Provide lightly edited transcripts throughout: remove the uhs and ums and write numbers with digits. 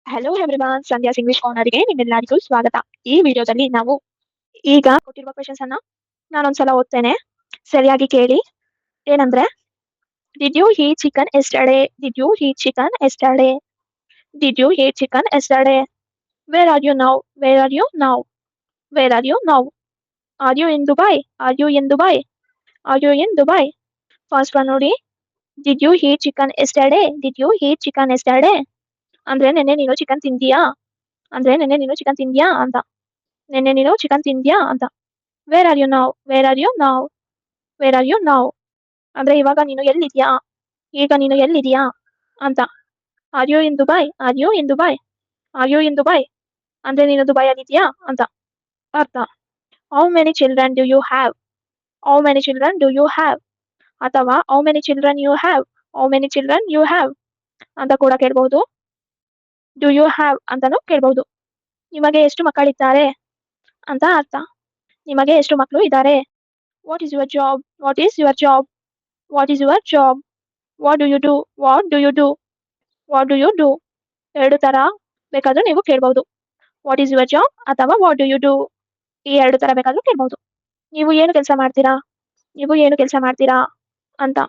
Hello everyone, Sandhya's English ಕಾರ್ನರ್‌ಗೆ ನಿಮ್ಮೆಲ್ಲರಿಗೂ ಸ್ವಾಗತ. ಈ ವಿಡಿಯೋದಲ್ಲಿ ನಾವು ಈಗ ಕೊಟ್ಟಿರುವ ಕ್ವೆಶ್ಚನ್ಸ್ ಅನ್ನ ನಾನೊಂದ್ಸಲ ಓದ್ತೇನೆ, ಸರಿಯಾಗಿ ಕೇಳಿ. ಏನಂದ್ರೆ, did you eat chicken yesterday? Did you eat chicken yesterday? Did you eat chicken yesterday? Where are you now? Where are you now? Where are you now? Are you in Dubai? Are you in Dubai? Are you in Dubai? First one ನೋಡಿ, did you eat chicken yesterday? Did you eat chicken yesterday ಅಂದ್ರೆ ನೆನ್ನೆ ನೀನು chicken ತಿಂದಿಯಾ? ಅಂದ್ರೆ ನೆನ್ನೆ ನೀನು chicken ತಿಂದ್ಯಾ ಅಂತ. ನೆನ್ನೆ ನೀನು ಚಿಕನ್ ತಿಂದ್ಯಾ ಅಂತ. Where are you now? Where are you now? Where are you now ಅಂದ್ರೆ ಇವಾಗ ನೀನು ಎಲ್ಲಿದ್ಯಾ? ಈಗ ನೀನು ಎಲ್ಲಿದ್ಯಾ ಅಂತ. Are you in Dubai? Are you in Dubai? Are you in Dubai ಅಂದ್ರೆ ನೀನು ದುಬೈಯಲ್ಲಿದ್ಯಾ ಅಂತ ಅರ್ಥ. How many children do you have? How many children do you have ಅಥವಾ how many children you have? How many children you have ಅಂತ ಕೂಡ ಕೇಳಬಹುದು. Do you have ಅಂತಾನು ಕೇಳಬಹುದು. ನಿಮಗೆ ಎಷ್ಟು ಮಕ್ಕಳಿದ್ದಾರೆ ಅಂತ ಅರ್ಥ. ನಿಮಗೆ ಎಷ್ಟು ಮಕ್ಕಳು ಇದ್ದಾರೆ. What is your job? What is your job? What is your job? What do you do? What do you do? What do you do ಎರಡು ತರ ಬೇಕಾದ್ರೂ ನೀವು ಕೇಳಬಹುದು. ವಾಟ್ ಈಸ್ ಯುವರ್ ಜಾಬ್ ಅಥವಾ ವಾಟ್ ಡು ಯು ಡೂ, ಈ ಎರಡು ತರ ಬೇಕಾದ್ರೂ ಕೇಳಬಹುದು. ನೀವು ಏನು ಕೆಲಸ ಮಾಡ್ತೀರಾ? ನೀವು ಏನು ಕೆಲಸ ಮಾಡ್ತೀರಾ ಅಂತ.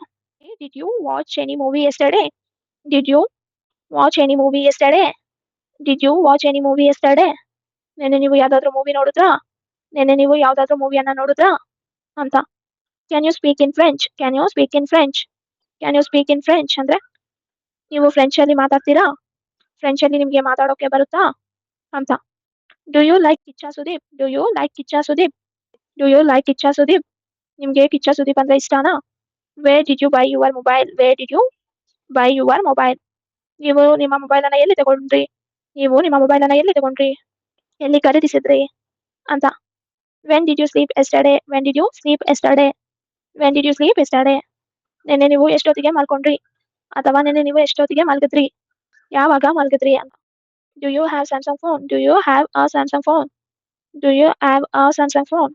Did you watch any movie yesterday? Did you watch any movie yesterday? Did you watch any movie yesterday ನೆನ್ನೆ ನೀವು ಯಾವ್ದಾದ್ರು ಮೂವಿ ನೋಡಿದ್ರಾ? ನೆನ್ನೆ ನೀವು ಯಾವ್ದಾದ್ರು ಮೂವಿಯನ್ನ ನೋಡಿದ್ರಾ ಅಂತ. Can you speak in French? Can you speak in French? Can you speak in French ಅಂದ್ರೆ ನೀವು ಫ್ರೆಂಚ್ ಅಲ್ಲಿ ಮಾತಾಡ್ತೀರಾ? ಫ್ರೆಂಚ್ ಅಲ್ಲಿ ನಿಮ್ಗೆ ಮಾತಾಡೋಕೆ ಬರುತ್ತಾ ಅಂತ. Do you like Kichcha Sudeep? Do you like Kichcha Sudeep? Do you like Kichcha Sudeep ನಿಮ್ಗೆ ಕಿಚ್ಚ ಸುದೀಪ್ ಅಂದ್ರೆ ಇಷ್ಟನಾ? Where did you buy your mobile? Where did you buy your mobile ನೀವು ನಿಮ್ಮ ಮೊಬೈಲ್ ಅನ್ನ ಎಲ್ಲಿ ತಗೊಂಡ್ರಿ? ನೀವು ನಿಮ್ಮ ಮೊಬೈಲ್ ಅನ್ನ ಎಲ್ಲಿ ತಗೊಂಡ್ರಿ? ಎಲ್ಲಿ ಖರೀದಿಸಿದ್ರಿ ಅಂತ. When did you sleep yesterday? When did you sleep yesterday? When did you sleep yesterday ನೆನ್ನೆ ನೀವು ಎಷ್ಟೊತ್ತಿಗೆ ಮಲ್ಕೊಂಡ್ರಿ ಅಥವಾ ನೆನ್ನೆ ನೀವು ಎಷ್ಟೊತ್ತಿಗೆ ಮಲಗಿದ್ರಿ? ಯಾವಾಗ ಮಲಗಿದ್ರಿ ಅಂತ. Do you have Samsung phone? Do you have a Samsung phone? Do you have a Samsung phone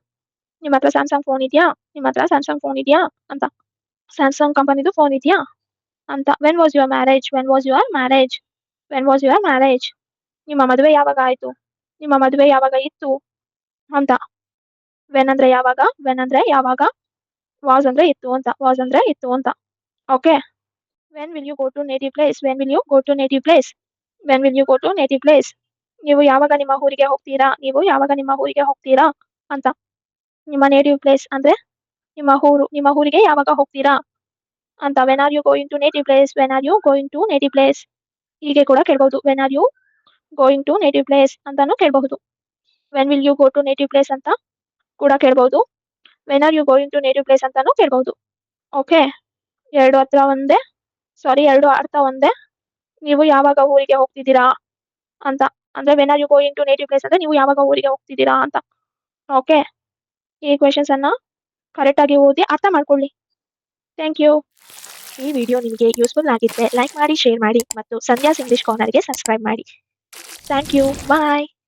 ನಿಮ್ಮ ಹತ್ರ ಸ್ಯಾಮ್ಸಂಗ್ ಫೋನ್ ಇದೆಯಾ? ನಿಮ್ಮ ಹತ್ರ ಸ್ಯಾಮ್ಸಂಗ್ ಫೋನ್ ಇದೆಯಾ ಅಂತ. ಸ್ಯಾಮ್ಸಂಗ್ ಕಂಪನಿದು ಫೋನ್ ಇದೆಯಾ ಅಂತ. When was your marriage? When was your marriage? When was your marriage ನಿಮ್ಮ ಮದುವೆ ಯಾವಾಗ ಆಯ್ತು? ನಿಮ್ಮ ಮದುವೆ ಯಾವಾಗ ಇತ್ತು ಅಂತ. ವೆನ್ ಅಂದ್ರೆ ಯಾವಾಗ, ವೆನ್ ಅಂದ್ರೆ ಯಾವಾಗ, ವಾಸ್ ಅಂದ್ರೆ ಇತ್ತು ಅಂತ, ವಾಸ್ ಅಂದ್ರೆ ಇತ್ತು ಅಂತ. Okay. When will you go to native place? When will you go to native place? When will you go to native place ನೀವು ಯಾವಾಗ ನಿಮ್ಮ ಊರಿಗೆ ಹೋಗ್ತೀರಾ? ನೀವು ಯಾವಾಗ ನಿಮ್ಮ ಊರಿಗೆ ಹೋಗ್ತೀರಾ ಅಂತ. ನಿಮ್ಮ ನೇಟಿವ್ ಪ್ಲೇಸ್ ಅಂದ್ರೆ ನಿಮ್ಮ ಊರು, ನಿಮ್ಮ ಊರಿಗೆ ಯಾವಾಗ ಹೋಗ್ತೀರಾ ಅಂತ. When are you going to native place? When are you going to native place ಹೀಗೆ ಕೂಡ ಕೇಳಬಹುದು. When are you going to native place ಅಂತಾನು ಕೇಳಬಹುದು. When will you go to native place ಅಂತ ಕೂಡ ಕೇಳಬಹುದು. When are you going to native place ಅಂತಾನು ಕೇಳಬಹುದು. ಓಕೆ. ಎರಡು ಅರ್ಥ ಒಂದೇ, ಎರಡು ಅರ್ಥ ಒಂದೇ. ನೀವು ಯಾವಾಗ ಊರಿಗೆ ಹೋಗ್ತಿದ್ದೀರಾ ಅಂತ ಅಂದ್ರೆ when are you going to native place ಅಂದ್ರೆ ನೀವು ಯಾವಾಗ ಊರಿಗೆ ಹೋಗ್ತಿದ್ದೀರಾ ಅಂತ. ಓಕೆ. ಈ ಕ್ವೆಶನ್ಸ್ ಅನ್ನ ಕರೆಕ್ಟ್ ಆಗಿ ಓದಿ ಅರ್ಥ ಮಾಡ್ಕೊಳ್ಳಿ. Thank you. ಈ ವಿಡಿಯೋ ನಿಮಗೆ ಯೂಸ್ಫುಲ್ ಆಗಿದ್ರೆ ಲೈಕ್ ಮಾಡಿ, ಶೇರ್ ಮಾಡಿ ಮತ್ತು ಸಂಧ್ಯಾಸ್ ಇಂಗ್ಲಿಷ್ ಕಾರ್ನರ್ಗೆ ಸಬ್ಸ್ಕ್ರೈಬ್ ಮಾಡಿ. Thank you. ಬಾಯ್.